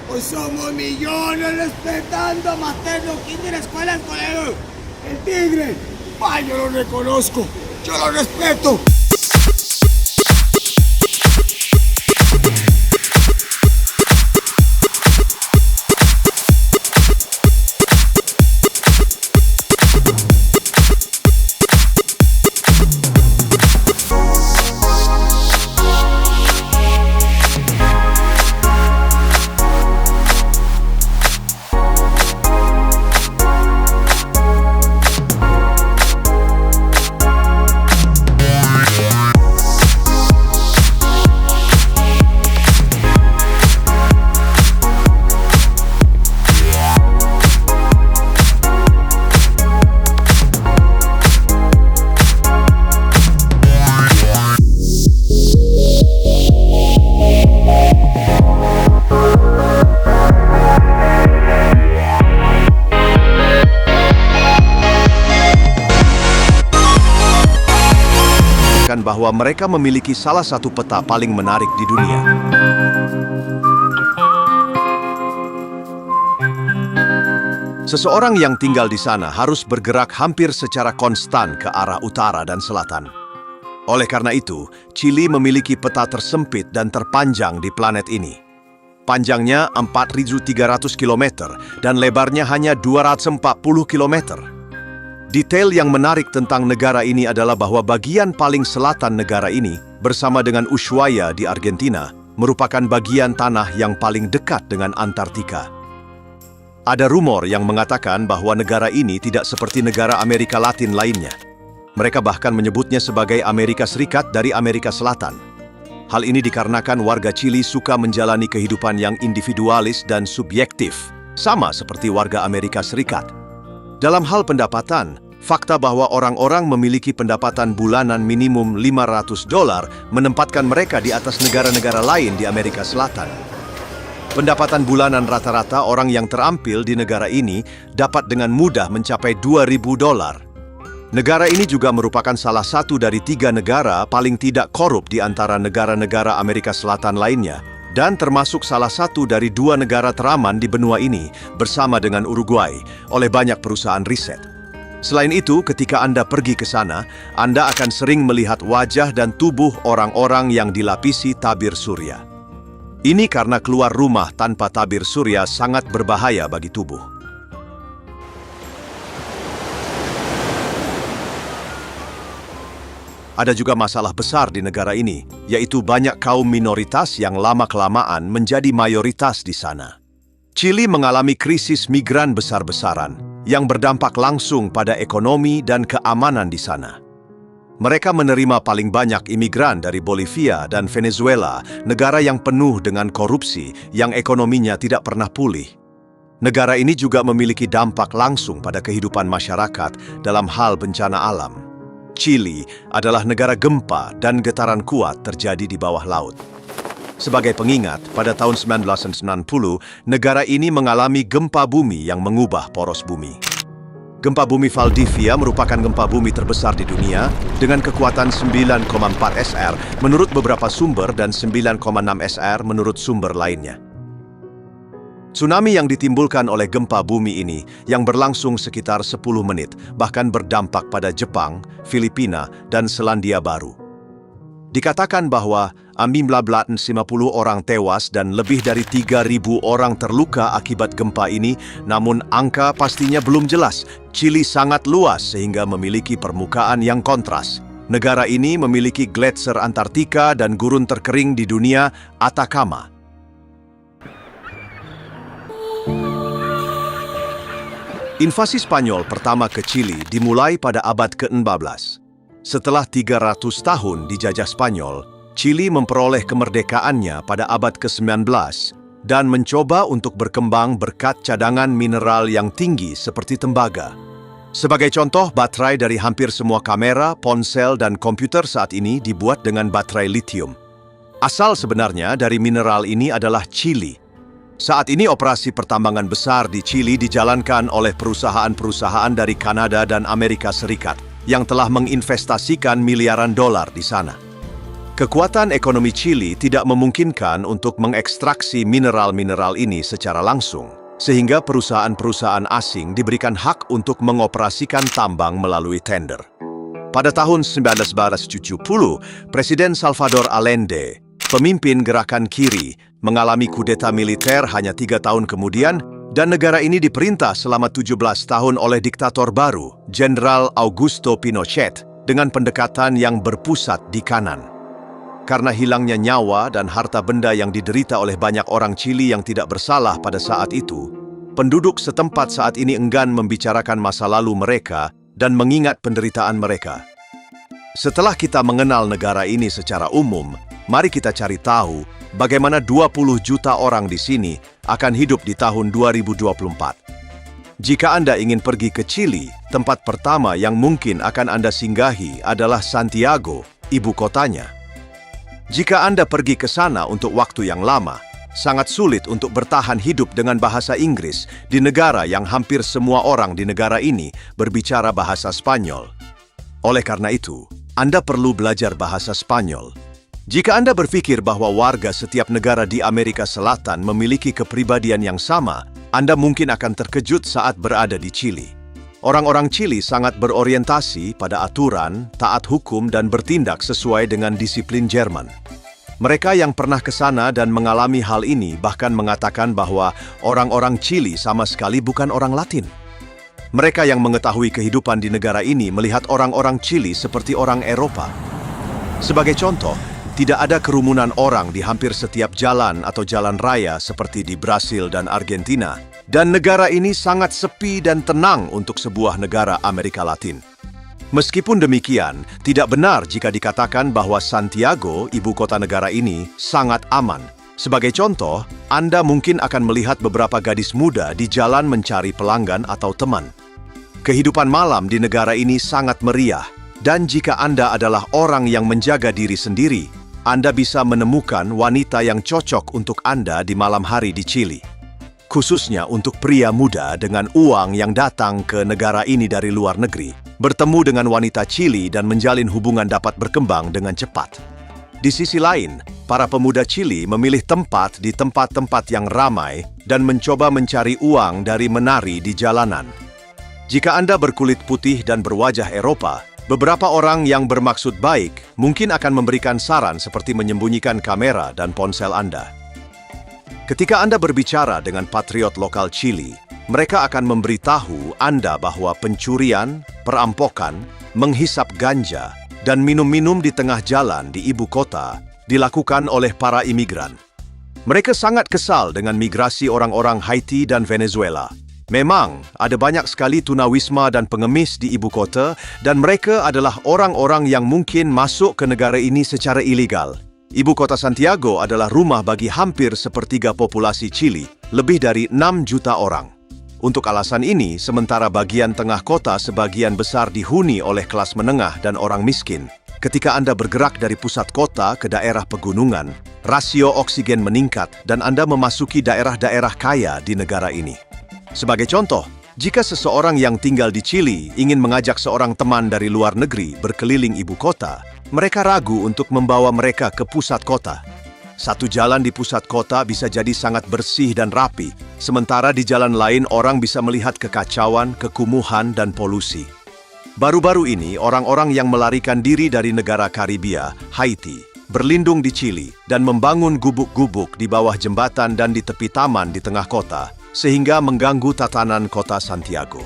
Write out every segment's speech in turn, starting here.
Pues somos millones respetando a Materno Kinder Escuela Colegio. El tigre. ¡Ay, yo lo reconozco! ¡Yo lo respeto! Bahwa mereka memiliki salah satu peta paling menarik di dunia. Seseorang yang tinggal di sana harus bergerak hampir secara konstan ke arah utara dan selatan. Oleh karena itu, Chili memiliki peta tersempit dan terpanjang di planet ini. Panjangnya 4.300 km dan lebarnya hanya 240 km. Detail yang menarik tentang negara ini adalah bahwa bagian paling selatan negara ini, bersama dengan Ushuaia di Argentina, merupakan bagian tanah yang paling dekat dengan Antartika. Ada rumor yang mengatakan bahwa negara ini tidak seperti negara Amerika Latin lainnya. Mereka bahkan menyebutnya sebagai Amerika Serikat dari Amerika Selatan. Hal ini dikarenakan warga Chili suka menjalani kehidupan yang individualis dan subjektif, sama seperti warga Amerika Serikat. Dalam hal pendapatan, fakta bahwa orang-orang memiliki pendapatan bulanan minimum $500 menempatkan mereka di atas negara-negara lain di Amerika Selatan. Pendapatan bulanan rata-rata orang yang terampil di negara ini dapat dengan mudah mencapai $2.000. Negara ini juga merupakan salah satu dari 3 negara paling tidak korup di antara negara-negara Amerika Selatan lainnya, dan termasuk salah satu dari 2 negara teraman di benua ini bersama dengan Uruguay oleh banyak perusahaan riset. Selain itu, ketika Anda pergi ke sana, Anda akan sering melihat wajah dan tubuh orang-orang yang dilapisi tabir surya. Ini karena keluar rumah tanpa tabir surya sangat berbahaya bagi tubuh. Ada juga masalah besar di negara ini, yaitu banyak kaum minoritas yang lama-kelamaan menjadi mayoritas di sana. Chili mengalami krisis migran besar-besaran yang berdampak langsung pada ekonomi dan keamanan di sana. Mereka menerima paling banyak imigran dari Bolivia dan Venezuela, negara yang penuh dengan korupsi yang ekonominya tidak pernah pulih. Negara ini juga memiliki dampak langsung pada kehidupan masyarakat dalam hal bencana alam. Chili adalah negara gempa dan getaran kuat terjadi di bawah laut. Sebagai pengingat, pada tahun 1990, negara ini mengalami gempa bumi yang mengubah poros bumi. Gempa bumi Valdivia merupakan gempa bumi terbesar di dunia dengan kekuatan 9,4 SR menurut beberapa sumber dan 9,6 SR menurut sumber lainnya. Tsunami yang ditimbulkan oleh gempa bumi ini yang berlangsung sekitar 10 menit bahkan berdampak pada Jepang, Filipina, dan Selandia Baru. Dikatakan bahwa 1.950 orang tewas dan lebih dari 3.000 orang terluka akibat gempa ini, namun angka pastinya belum jelas. Chili sangat luas sehingga memiliki permukaan yang kontras. Negara ini memiliki gletser Antartika dan gurun terkering di dunia, Atacama. Invasi Spanyol pertama ke Chili dimulai pada abad ke-14. Setelah 300 tahun dijajah Spanyol, Chili memperoleh kemerdekaannya pada abad ke-19 dan mencoba untuk berkembang berkat cadangan mineral yang tinggi seperti tembaga. Sebagai contoh, baterai dari hampir semua kamera, ponsel, dan komputer saat ini dibuat dengan baterai litium. Asal sebenarnya dari mineral ini adalah Chili. Saat ini operasi pertambangan besar di Chili dijalankan oleh perusahaan-perusahaan dari Kanada dan Amerika Serikat yang telah menginvestasikan miliaran dolar di sana. Kekuatan ekonomi Chili tidak memungkinkan untuk mengekstraksi mineral-mineral ini secara langsung, sehingga perusahaan-perusahaan asing diberikan hak untuk mengoperasikan tambang melalui tender. Pada tahun 1970, Presiden Salvador Allende, pemimpin gerakan kiri, mengalami kudeta militer hanya 3 tahun kemudian, dan negara ini diperintah selama 17 tahun oleh diktator baru, Jenderal Augusto Pinochet, dengan pendekatan yang berpusat di kanan. Karena hilangnya nyawa dan harta benda yang diderita oleh banyak orang Chili yang tidak bersalah pada saat itu, penduduk setempat saat ini enggan membicarakan masa lalu mereka dan mengingat penderitaan mereka. Setelah kita mengenal negara ini secara umum, mari kita cari tahu bagaimana 20 juta orang di sini akan hidup di tahun 2024. Jika Anda ingin pergi ke Chili, tempat pertama yang mungkin akan Anda singgahi adalah Santiago, ibu kotanya. Jika Anda pergi ke sana untuk waktu yang lama, sangat sulit untuk bertahan hidup dengan bahasa Inggris di negara yang hampir semua orang di negara ini berbicara bahasa Spanyol. Oleh karena itu, Anda perlu belajar bahasa Spanyol. Jika Anda berpikir bahwa warga setiap negara di Amerika Selatan memiliki kepribadian yang sama, Anda mungkin akan terkejut saat berada di Chili. Orang-orang Chili sangat berorientasi pada aturan, taat hukum, dan bertindak sesuai dengan disiplin Jerman. Mereka yang pernah ke sana dan mengalami hal ini bahkan mengatakan bahwa orang-orang Chili sama sekali bukan orang Latin. Mereka yang mengetahui kehidupan di negara ini melihat orang-orang Chili seperti orang Eropa. Sebagai contoh, tidak ada kerumunan orang di hampir setiap jalan atau jalan raya seperti di Brasil dan Argentina. Dan negara ini sangat sepi dan tenang untuk sebuah negara Amerika Latin. Meskipun demikian, tidak benar jika dikatakan bahwa Santiago, ibu kota negara ini, sangat aman. Sebagai contoh, Anda mungkin akan melihat beberapa gadis muda di jalan mencari pelanggan atau teman. Kehidupan malam di negara ini sangat meriah, dan jika Anda adalah orang yang menjaga diri sendiri, Anda bisa menemukan wanita yang cocok untuk Anda di malam hari di Chili. Khususnya untuk pria muda dengan uang yang datang ke negara ini dari luar negeri, bertemu dengan wanita Chili dan menjalin hubungan dapat berkembang dengan cepat. Di sisi lain, para pemuda Chili memilih tempat di tempat-tempat yang ramai dan mencoba mencari uang dari menari di jalanan. Jika Anda berkulit putih dan berwajah Eropa, beberapa orang yang bermaksud baik mungkin akan memberikan saran seperti menyembunyikan kamera dan ponsel Anda. Ketika Anda berbicara dengan patriot lokal Chili, mereka akan memberitahu Anda bahwa pencurian, perampokan, menghisap ganja, dan minum-minum di tengah jalan di ibu kota dilakukan oleh para imigran. Mereka sangat kesal dengan migrasi orang-orang Haiti dan Venezuela. Memang, ada banyak sekali tunawisma dan pengemis di ibu kota, dan mereka adalah orang-orang yang mungkin masuk ke negara ini secara ilegal. Ibu kota Santiago adalah rumah bagi hampir sepertiga populasi Chili, lebih dari 6 juta orang. Untuk alasan ini, sementara bagian tengah kota sebagian besar dihuni oleh kelas menengah dan orang miskin, ketika Anda bergerak dari pusat kota ke daerah pegunungan, rasio oksigen meningkat dan Anda memasuki daerah-daerah kaya di negara ini. Sebagai contoh, jika seseorang yang tinggal di Chili ingin mengajak seorang teman dari luar negeri berkeliling ibu kota, mereka ragu untuk membawa mereka ke pusat kota. Satu jalan di pusat kota bisa jadi sangat bersih dan rapi, sementara di jalan lain orang bisa melihat kekacauan, kekumuhan, dan polusi. Baru-baru ini, orang-orang yang melarikan diri dari negara Karibia, Haiti, berlindung di Chili dan membangun gubuk-gubuk di bawah jembatan dan di tepi taman di tengah kota, sehingga mengganggu tatanan kota Santiago.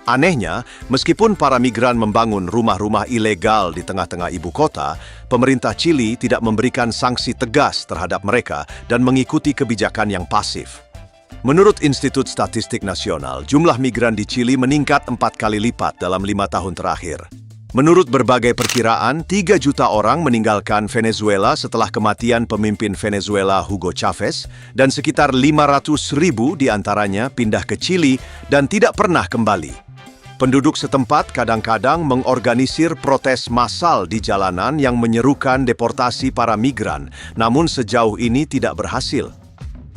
Anehnya, meskipun para migran membangun rumah-rumah ilegal di tengah-tengah ibu kota, pemerintah Chili tidak memberikan sanksi tegas terhadap mereka dan mengikuti kebijakan yang pasif. Menurut Institut Statistik Nasional, jumlah migran di Chili meningkat 4 kali lipat dalam 5 tahun terakhir. Menurut berbagai perkiraan, 3 juta orang meninggalkan Venezuela setelah kematian pemimpin Venezuela Hugo Chavez, dan sekitar 500.000 diantaranya pindah ke Chili dan tidak pernah kembali. Penduduk setempat kadang-kadang mengorganisir protes massal di jalanan yang menyerukan deportasi para migran, namun sejauh ini tidak berhasil.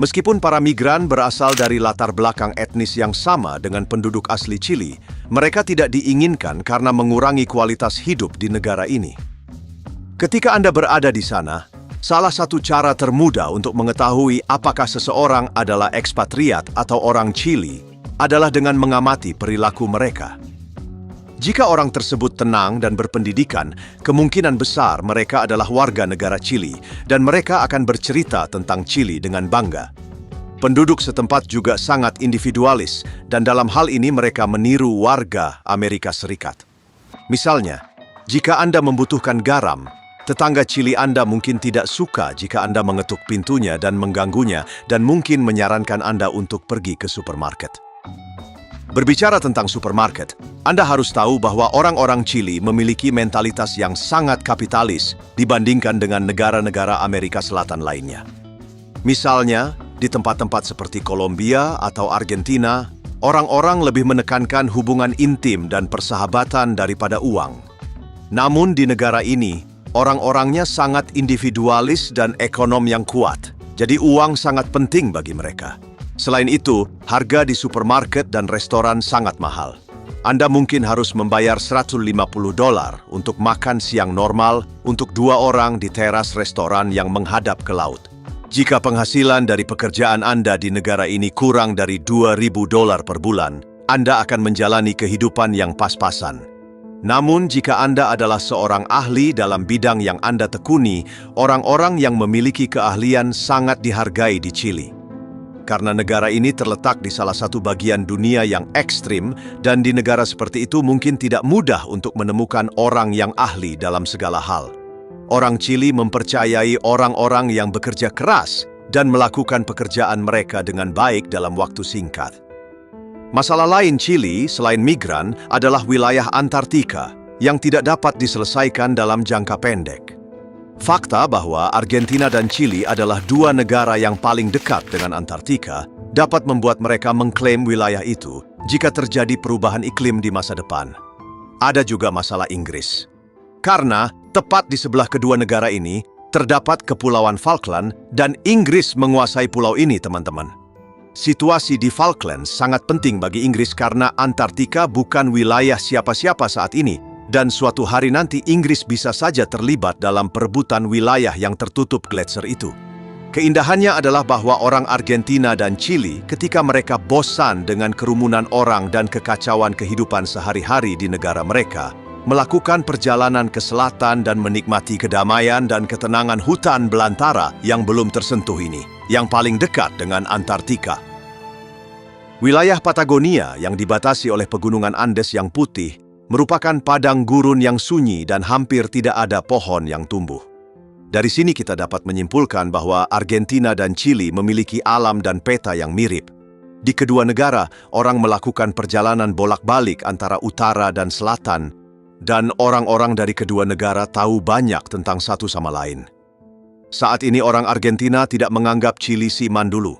Meskipun para migran berasal dari latar belakang etnis yang sama dengan penduduk asli Chili, mereka tidak diinginkan karena mengurangi kualitas hidup di negara ini. Ketika Anda berada di sana, salah satu cara termudah untuk mengetahui apakah seseorang adalah ekspatriat atau orang Chili adalah dengan mengamati perilaku mereka. Jika orang tersebut tenang dan berpendidikan, kemungkinan besar mereka adalah warga negara Chili dan mereka akan bercerita tentang Chili dengan bangga. Penduduk setempat juga sangat individualis dan dalam hal ini mereka meniru warga Amerika Serikat. Misalnya, jika Anda membutuhkan garam, tetangga Chili Anda mungkin tidak suka jika Anda mengetuk pintunya dan mengganggunya dan mungkin menyarankan Anda untuk pergi ke supermarket. Berbicara tentang supermarket, Anda harus tahu bahwa orang-orang Chili memiliki mentalitas yang sangat kapitalis dibandingkan dengan negara-negara Amerika Selatan lainnya. Misalnya, di tempat-tempat seperti Kolombia atau Argentina, orang-orang lebih menekankan hubungan intim dan persahabatan daripada uang. Namun di negara ini, orang-orangnya sangat individualis dan ekonom yang kuat, jadi uang sangat penting bagi mereka. Selain itu, harga di supermarket dan restoran sangat mahal. Anda mungkin harus membayar $150 untuk makan siang normal untuk 2 orang di teras restoran yang menghadap ke laut. Jika penghasilan dari pekerjaan Anda di negara ini kurang dari $2.000 per bulan, Anda akan menjalani kehidupan yang pas-pasan. Namun, jika Anda adalah seorang ahli dalam bidang yang Anda tekuni, orang-orang yang memiliki keahlian sangat dihargai di Chili. Karena negara ini terletak di salah satu bagian dunia yang ekstrim, dan di negara seperti itu mungkin tidak mudah untuk menemukan orang yang ahli dalam segala hal. Orang Chili mempercayai orang-orang yang bekerja keras dan melakukan pekerjaan mereka dengan baik dalam waktu singkat. Masalah lain Chili selain migran adalah wilayah Antartika yang tidak dapat diselesaikan dalam jangka pendek. Fakta bahwa Argentina dan Chili adalah 2 negara yang paling dekat dengan Antartika dapat membuat mereka mengklaim wilayah itu jika terjadi perubahan iklim di masa depan. Ada juga masalah Inggris. Karena tepat di sebelah kedua negara ini terdapat Kepulauan Falkland dan Inggris menguasai pulau ini, teman-teman. Situasi di Falklands sangat penting bagi Inggris karena Antartika bukan wilayah siapa-siapa saat ini, dan suatu hari nanti Inggris bisa saja terlibat dalam perebutan wilayah yang tertutup gletser itu. Keindahannya adalah bahwa orang Argentina dan Chili ketika mereka bosan dengan kerumunan orang dan kekacauan kehidupan sehari-hari di negara mereka, melakukan perjalanan ke selatan dan menikmati kedamaian dan ketenangan hutan belantara yang belum tersentuh ini, yang paling dekat dengan Antartika. Wilayah Patagonia yang dibatasi oleh pegunungan Andes yang putih merupakan padang gurun yang sunyi dan hampir tidak ada pohon yang tumbuh. Dari sini kita dapat menyimpulkan bahwa Argentina dan Chili memiliki alam dan peta yang mirip. Di kedua negara, orang melakukan perjalanan bolak-balik antara utara dan selatan, dan orang-orang dari kedua negara tahu banyak tentang satu sama lain. Saat ini orang Argentina tidak menganggap Chili si mandulu.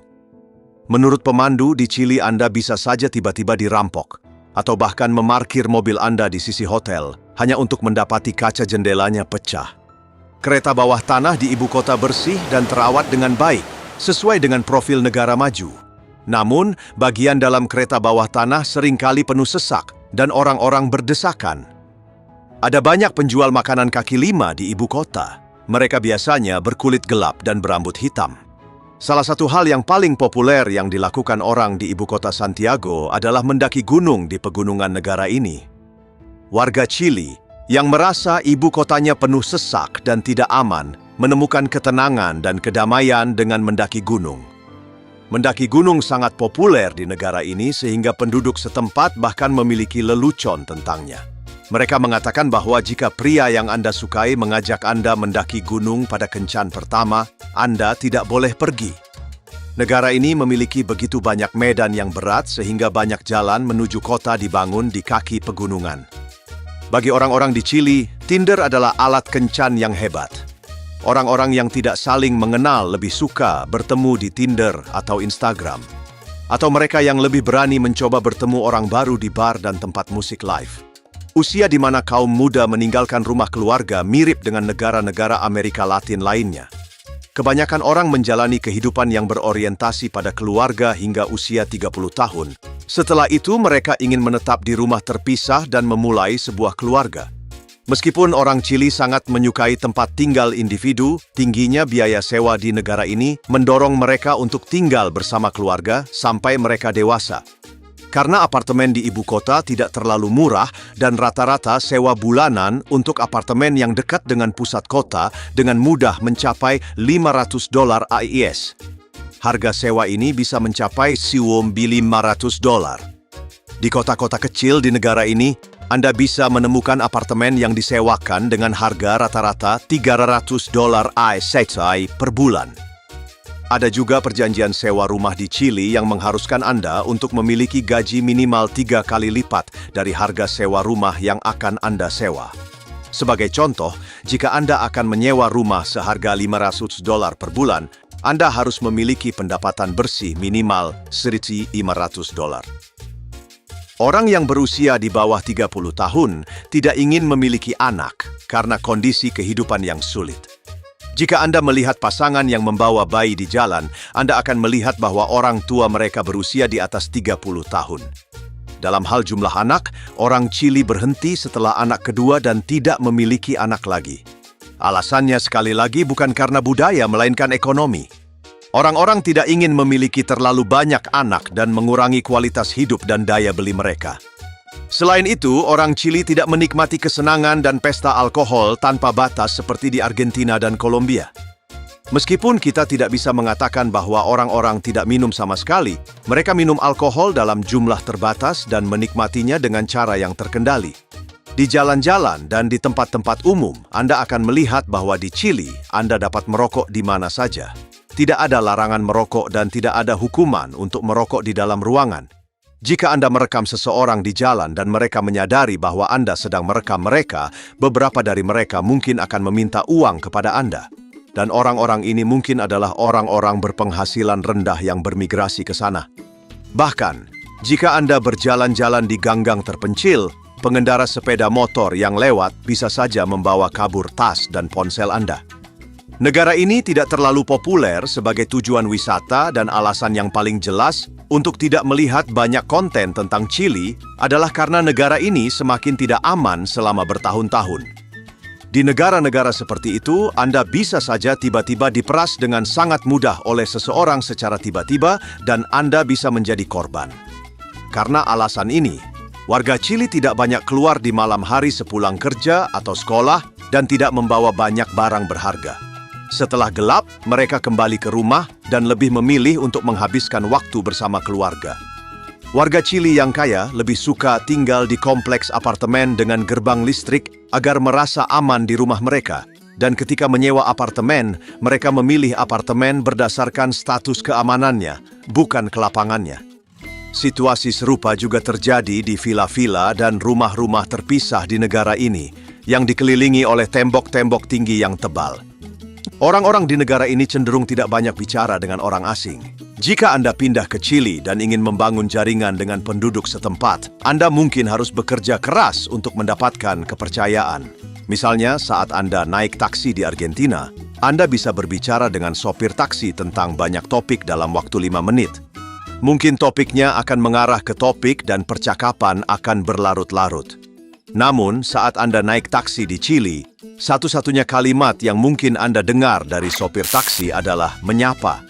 Menurut pemandu, di Chili Anda bisa saja tiba-tiba dirampok, atau bahkan memarkir mobil Anda di sisi hotel, hanya untuk mendapati kaca jendelanya pecah. Kereta bawah tanah di ibu kota bersih dan terawat dengan baik, sesuai dengan profil negara maju. Namun, bagian dalam kereta bawah tanah seringkali penuh sesak, dan orang-orang berdesakan. Ada banyak penjual makanan kaki lima di ibu kota. Mereka biasanya berkulit gelap dan berambut hitam. Salah satu hal yang paling populer yang dilakukan orang di ibu kota Santiago adalah mendaki gunung di pegunungan negara ini. Warga Chili yang merasa ibu kotanya penuh sesak dan tidak aman menemukan ketenangan dan kedamaian dengan mendaki gunung. Mendaki gunung sangat populer di negara ini sehingga penduduk setempat bahkan memiliki lelucon tentangnya. Mereka mengatakan bahwa jika pria yang Anda sukai mengajak Anda mendaki gunung pada kencan pertama, Anda tidak boleh pergi. Negara ini memiliki begitu banyak medan yang berat sehingga banyak jalan menuju kota dibangun di kaki pegunungan. Bagi orang-orang di Chili, Tinder adalah alat kencan yang hebat. Orang-orang yang tidak saling mengenal lebih suka bertemu di Tinder atau Instagram. Atau mereka yang lebih berani mencoba bertemu orang baru di bar dan tempat musik live. Usia di mana kaum muda meninggalkan rumah keluarga mirip dengan negara-negara Amerika Latin lainnya. Kebanyakan orang menjalani kehidupan yang berorientasi pada keluarga hingga usia 30 tahun. Setelah itu mereka ingin menetap di rumah terpisah dan memulai sebuah keluarga. Meskipun orang Chili sangat menyukai tempat tinggal individu, tingginya biaya sewa di negara ini mendorong mereka untuk tinggal bersama keluarga sampai mereka dewasa. Karena apartemen di ibu kota tidak terlalu murah dan rata-rata sewa bulanan untuk apartemen yang dekat dengan pusat kota dengan mudah mencapai $500 AIS. Harga sewa ini bisa mencapai $500. Di kota-kota kecil di negara ini, Anda bisa menemukan apartemen yang disewakan dengan harga rata-rata $300 AIS per bulan. Ada juga perjanjian sewa rumah di Chili yang mengharuskan Anda untuk memiliki gaji minimal 3 kali lipat dari harga sewa rumah yang akan Anda sewa. Sebagai contoh, jika Anda akan menyewa rumah seharga $500 per bulan, Anda harus memiliki pendapatan bersih minimal $1.500. Orang yang berusia di bawah 30 tahun tidak ingin memiliki anak karena kondisi kehidupan yang sulit. Jika Anda melihat pasangan yang membawa bayi di jalan, Anda akan melihat bahwa orang tua mereka berusia di atas 30 tahun. Dalam hal jumlah anak, orang Chili berhenti setelah anak kedua dan tidak memiliki anak lagi. Alasannya sekali lagi bukan karena budaya, melainkan ekonomi. Orang-orang tidak ingin memiliki terlalu banyak anak dan mengurangi kualitas hidup dan daya beli mereka. Selain itu, orang Chili tidak menikmati kesenangan dan pesta alkohol tanpa batas seperti di Argentina dan Kolombia. Meskipun kita tidak bisa mengatakan bahwa orang-orang tidak minum sama sekali, mereka minum alkohol dalam jumlah terbatas dan menikmatinya dengan cara yang terkendali. Di jalan-jalan dan di tempat-tempat umum, Anda akan melihat bahwa di Chili, Anda dapat merokok di mana saja. Tidak ada larangan merokok dan tidak ada hukuman untuk merokok di dalam ruangan. Jika Anda merekam seseorang di jalan dan mereka menyadari bahwa Anda sedang merekam mereka, beberapa dari mereka mungkin akan meminta uang kepada Anda. Dan orang-orang ini mungkin adalah orang-orang berpenghasilan rendah yang bermigrasi ke sana. Bahkan, jika Anda berjalan-jalan di gang-gang terpencil, pengendara sepeda motor yang lewat bisa saja membawa kabur tas dan ponsel Anda. Negara ini tidak terlalu populer sebagai tujuan wisata dan alasan yang paling jelas untuk tidak melihat banyak konten tentang Chili adalah karena negara ini semakin tidak aman selama bertahun-tahun. Di negara-negara seperti itu, Anda bisa saja tiba-tiba diperas dengan sangat mudah oleh seseorang secara tiba-tiba dan Anda bisa menjadi korban. Karena alasan ini, warga Chili tidak banyak keluar di malam hari sepulang kerja atau sekolah dan tidak membawa banyak barang berharga. Setelah gelap, mereka kembali ke rumah dan lebih memilih untuk menghabiskan waktu bersama keluarga. Warga Chili yang kaya lebih suka tinggal di kompleks apartemen dengan gerbang listrik agar merasa aman di rumah mereka. Dan ketika menyewa apartemen, mereka memilih apartemen berdasarkan status keamanannya, bukan kelapangannya. Situasi serupa juga terjadi di villa-villa dan rumah-rumah terpisah di negara ini, yang dikelilingi oleh tembok-tembok tinggi yang tebal. Orang-orang di negara ini cenderung tidak banyak bicara dengan orang asing. Jika Anda pindah ke Chili dan ingin membangun jaringan dengan penduduk setempat, Anda mungkin harus bekerja keras untuk mendapatkan kepercayaan. Misalnya, saat Anda naik taksi di Argentina, Anda bisa berbicara dengan sopir taksi tentang banyak topik dalam waktu 5 menit. Mungkin topiknya akan mengarah ke topik dan percakapan akan berlarut-larut. Namun, saat Anda naik taksi di Chili, satu-satunya kalimat yang mungkin Anda dengar dari sopir taksi adalah menyapa.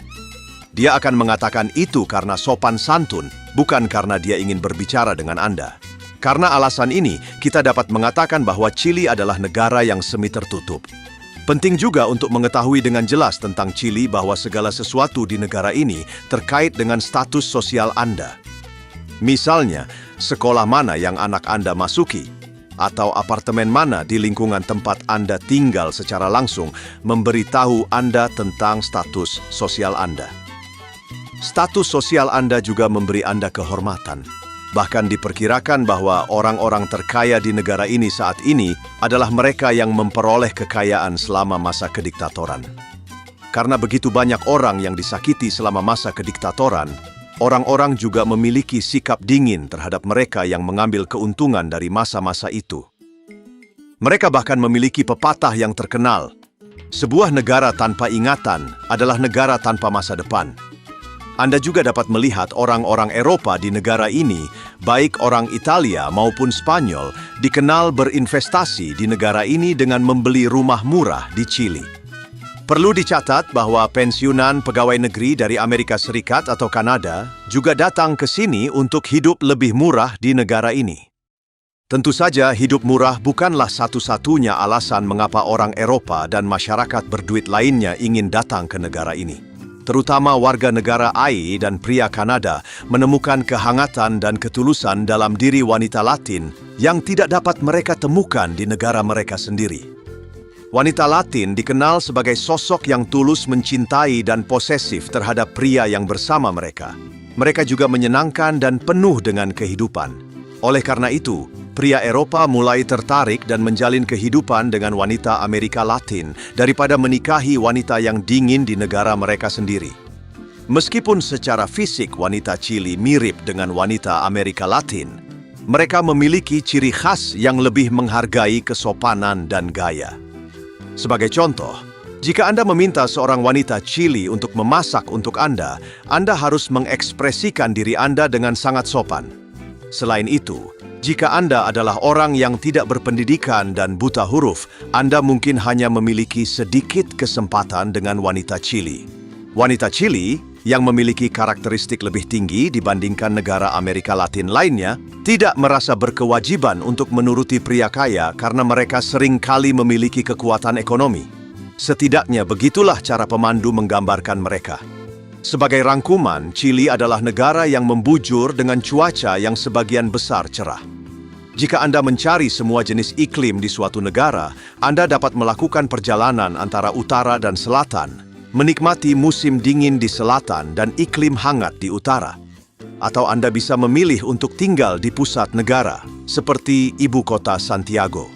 Dia akan mengatakan itu karena sopan santun, bukan karena dia ingin berbicara dengan Anda. Karena alasan ini, kita dapat mengatakan bahwa Chili adalah negara yang semi tertutup. Penting juga untuk mengetahui dengan jelas tentang Chili bahwa segala sesuatu di negara ini terkait dengan status sosial Anda. Misalnya, sekolah mana yang anak Anda masuki, atau apartemen mana di lingkungan tempat Anda tinggal secara langsung memberitahu Anda tentang status sosial Anda. Status sosial Anda juga memberi Anda kehormatan. Bahkan diperkirakan bahwa orang-orang terkaya di negara ini saat ini adalah mereka yang memperoleh kekayaan selama masa kediktatoran. Karena begitu banyak orang yang disakiti selama masa kediktatoran, orang-orang juga memiliki sikap dingin terhadap mereka yang mengambil keuntungan dari masa-masa itu. Mereka bahkan memiliki pepatah yang terkenal, "Sebuah negara tanpa ingatan adalah negara tanpa masa depan." Anda juga dapat melihat orang-orang Eropa di negara ini, baik orang Italia maupun Spanyol, dikenal berinvestasi di negara ini dengan membeli rumah murah di Chili. Perlu dicatat bahwa pensiunan pegawai negeri dari Amerika Serikat atau Kanada juga datang ke sini untuk hidup lebih murah di negara ini. Tentu saja hidup murah bukanlah satu-satunya alasan mengapa orang Eropa dan masyarakat berduit lainnya ingin datang ke negara ini. Terutama warga negara AI dan pria Kanada menemukan kehangatan dan ketulusan dalam diri wanita Latin yang tidak dapat mereka temukan di negara mereka sendiri. Wanita Latin dikenal sebagai sosok yang tulus mencintai dan posesif terhadap pria yang bersama mereka. Mereka juga menyenangkan dan penuh dengan kehidupan. Oleh karena itu, pria Eropa mulai tertarik dan menjalin kehidupan dengan wanita Amerika Latin daripada menikahi wanita yang dingin di negara mereka sendiri. Meskipun secara fisik wanita Chili mirip dengan wanita Amerika Latin, mereka memiliki ciri khas yang lebih menghargai kesopanan dan gaya. Sebagai contoh, jika Anda meminta seorang wanita Chili untuk memasak untuk Anda harus mengekspresikan diri Anda dengan sangat sopan. Selain itu, jika Anda adalah orang yang tidak berpendidikan dan buta huruf, Anda mungkin hanya memiliki sedikit kesempatan dengan wanita Chili. Wanita Chili yang memiliki karakteristik lebih tinggi dibandingkan negara Amerika Latin lainnya tidak merasa berkewajiban untuk menuruti pria kaya karena mereka sering kali memiliki kekuatan ekonomi. Setidaknya begitulah cara pemandu menggambarkan mereka. Sebagai rangkuman, Chili adalah negara yang membujur dengan cuaca yang sebagian besar cerah. Jika Anda mencari semua jenis iklim di suatu negara, Anda dapat melakukan perjalanan antara utara dan selatan, menikmati musim dingin di selatan dan iklim hangat di utara. Atau Anda bisa memilih untuk tinggal di pusat negara, seperti ibu kota Santiago.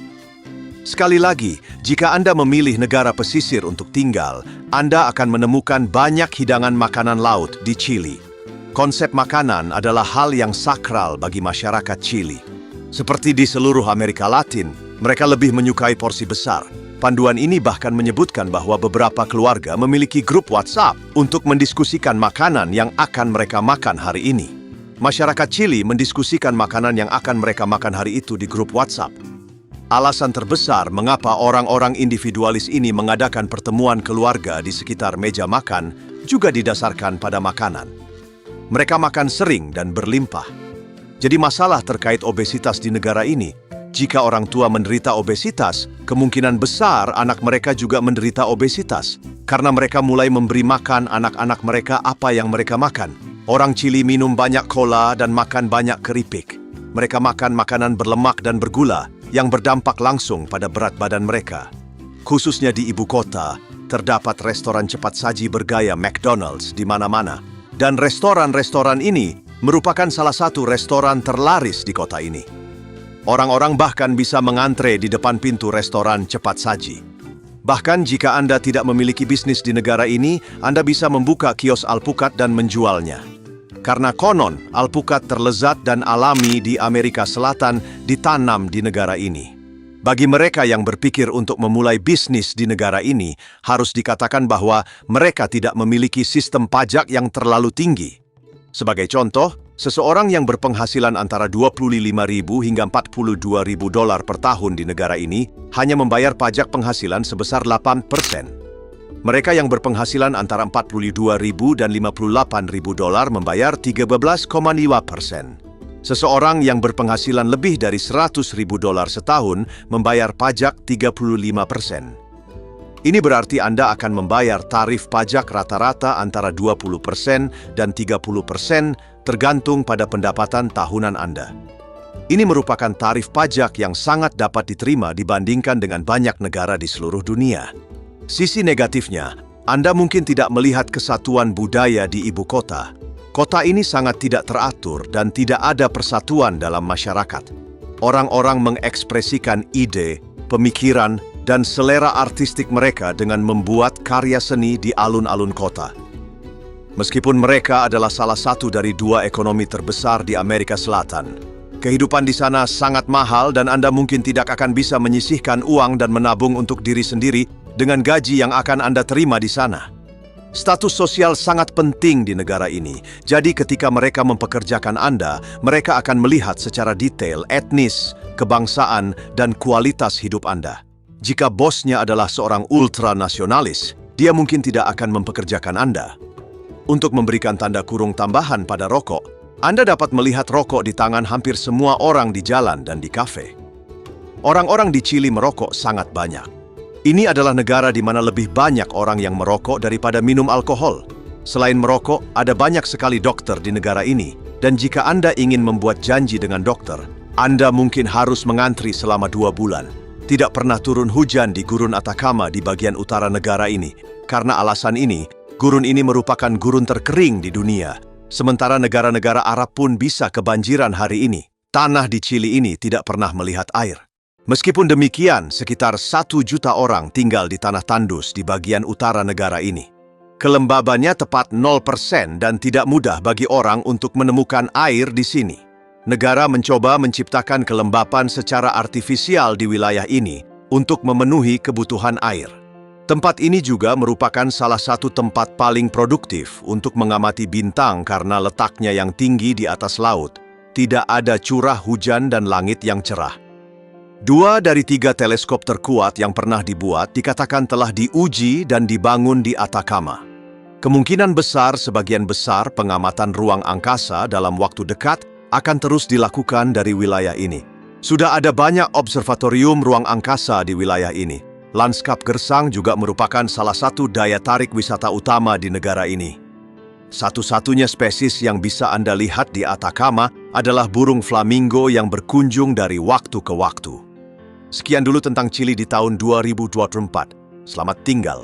Sekali lagi, jika Anda memilih negara pesisir untuk tinggal, Anda akan menemukan banyak hidangan makanan laut di Chili. Konsep makanan adalah hal yang sakral bagi masyarakat Chili. Seperti di seluruh Amerika Latin, mereka lebih menyukai porsi besar. Panduan ini bahkan menyebutkan bahwa beberapa keluarga memiliki grup WhatsApp untuk mendiskusikan makanan yang akan mereka makan hari ini. Masyarakat Chili mendiskusikan makanan yang akan mereka makan hari itu di grup WhatsApp. Alasan terbesar mengapa orang-orang individualis ini mengadakan pertemuan keluarga di sekitar meja makan juga didasarkan pada makanan. Mereka makan sering dan berlimpah. Jadi masalah terkait obesitas di negara ini, jika orang tua menderita obesitas, kemungkinan besar anak mereka juga menderita obesitas, karena mereka mulai memberi makan anak-anak mereka apa yang mereka makan. Orang Chili minum banyak cola dan makan banyak keripik. Mereka makan makanan berlemak dan bergula, yang berdampak langsung pada berat badan mereka. Khususnya di ibu kota, terdapat restoran cepat saji bergaya McDonald's di mana-mana. Dan restoran-restoran ini merupakan salah satu restoran terlaris di kota ini. Orang-orang bahkan bisa mengantre di depan pintu restoran cepat saji. Bahkan jika Anda tidak memiliki bisnis di negara ini, Anda bisa membuka kios alpukat dan menjualnya. Karena konon, alpukat terlezat dan alami di Amerika Selatan ditanam di negara ini. Bagi mereka yang berpikir untuk memulai bisnis di negara ini, harus dikatakan bahwa mereka tidak memiliki sistem pajak yang terlalu tinggi. Sebagai contoh, seseorang yang berpenghasilan antara $25.000 hingga $42.000 per tahun di negara ini hanya membayar pajak penghasilan sebesar 8%. Mereka yang berpenghasilan antara $42.000 dan $58.000 membayar 13,5%. Seseorang yang berpenghasilan lebih dari $100.000 setahun membayar pajak 35%. Ini berarti Anda akan membayar tarif pajak rata-rata antara 20% dan 30% tergantung pada pendapatan tahunan Anda. Ini merupakan tarif pajak yang sangat dapat diterima dibandingkan dengan banyak negara di seluruh dunia. Sisi negatifnya, Anda mungkin tidak melihat kesatuan budaya di ibu kota. Kota ini sangat tidak teratur dan tidak ada persatuan dalam masyarakat. Orang-orang mengekspresikan ide, pemikiran, dan selera artistik mereka dengan membuat karya seni di alun-alun kota. Meskipun mereka adalah salah satu dari dua ekonomi terbesar di Amerika Selatan, kehidupan di sana sangat mahal dan Anda mungkin tidak akan bisa menyisihkan uang dan menabung untuk diri sendiri dengan gaji yang akan Anda terima di sana. Status sosial sangat penting di negara ini, jadi ketika mereka mempekerjakan Anda, mereka akan melihat secara detail etnis, kebangsaan, dan kualitas hidup Anda. Jika bosnya adalah seorang ultranasionalis, dia mungkin tidak akan mempekerjakan Anda. Untuk memberikan tanda kurung tambahan pada rokok, Anda dapat melihat rokok di tangan hampir semua orang di jalan dan di kafe. Orang-orang di Chili merokok sangat banyak. Ini adalah negara di mana lebih banyak orang yang merokok daripada minum alkohol. Selain merokok, ada banyak sekali dokter di negara ini. Dan jika Anda ingin membuat janji dengan dokter, Anda mungkin harus mengantri selama 2 bulan. Tidak pernah turun hujan di Gurun Atacama di bagian utara negara ini. Karena alasan ini, gurun ini merupakan gurun terkering di dunia. Sementara negara-negara Arab pun bisa kebanjiran hari ini. Tanah di Chili ini tidak pernah melihat air. Meskipun demikian, sekitar 1 juta orang tinggal di tanah tandus di bagian utara negara ini. Kelembabannya tepat 0% dan tidak mudah bagi orang untuk menemukan air di sini. Negara mencoba menciptakan kelembapan secara artifisial di wilayah ini untuk memenuhi kebutuhan air. Tempat ini juga merupakan salah satu tempat paling produktif untuk mengamati bintang karena letaknya yang tinggi di atas laut. Tidak ada curah hujan dan langit yang cerah. 2 dari 3 teleskop terkuat yang pernah dibuat dikatakan telah diuji dan dibangun di Atacama. Kemungkinan besar sebagian besar pengamatan ruang angkasa dalam waktu dekat akan terus dilakukan dari wilayah ini. Sudah ada banyak observatorium ruang angkasa di wilayah ini. Lanskap gersang juga merupakan salah satu daya tarik wisata utama di negara ini. Satu-satunya spesies yang bisa Anda lihat di Atacama adalah burung flamingo yang berkunjung dari waktu ke waktu. Sekian dulu tentang Chili di tahun 2024. Selamat tinggal.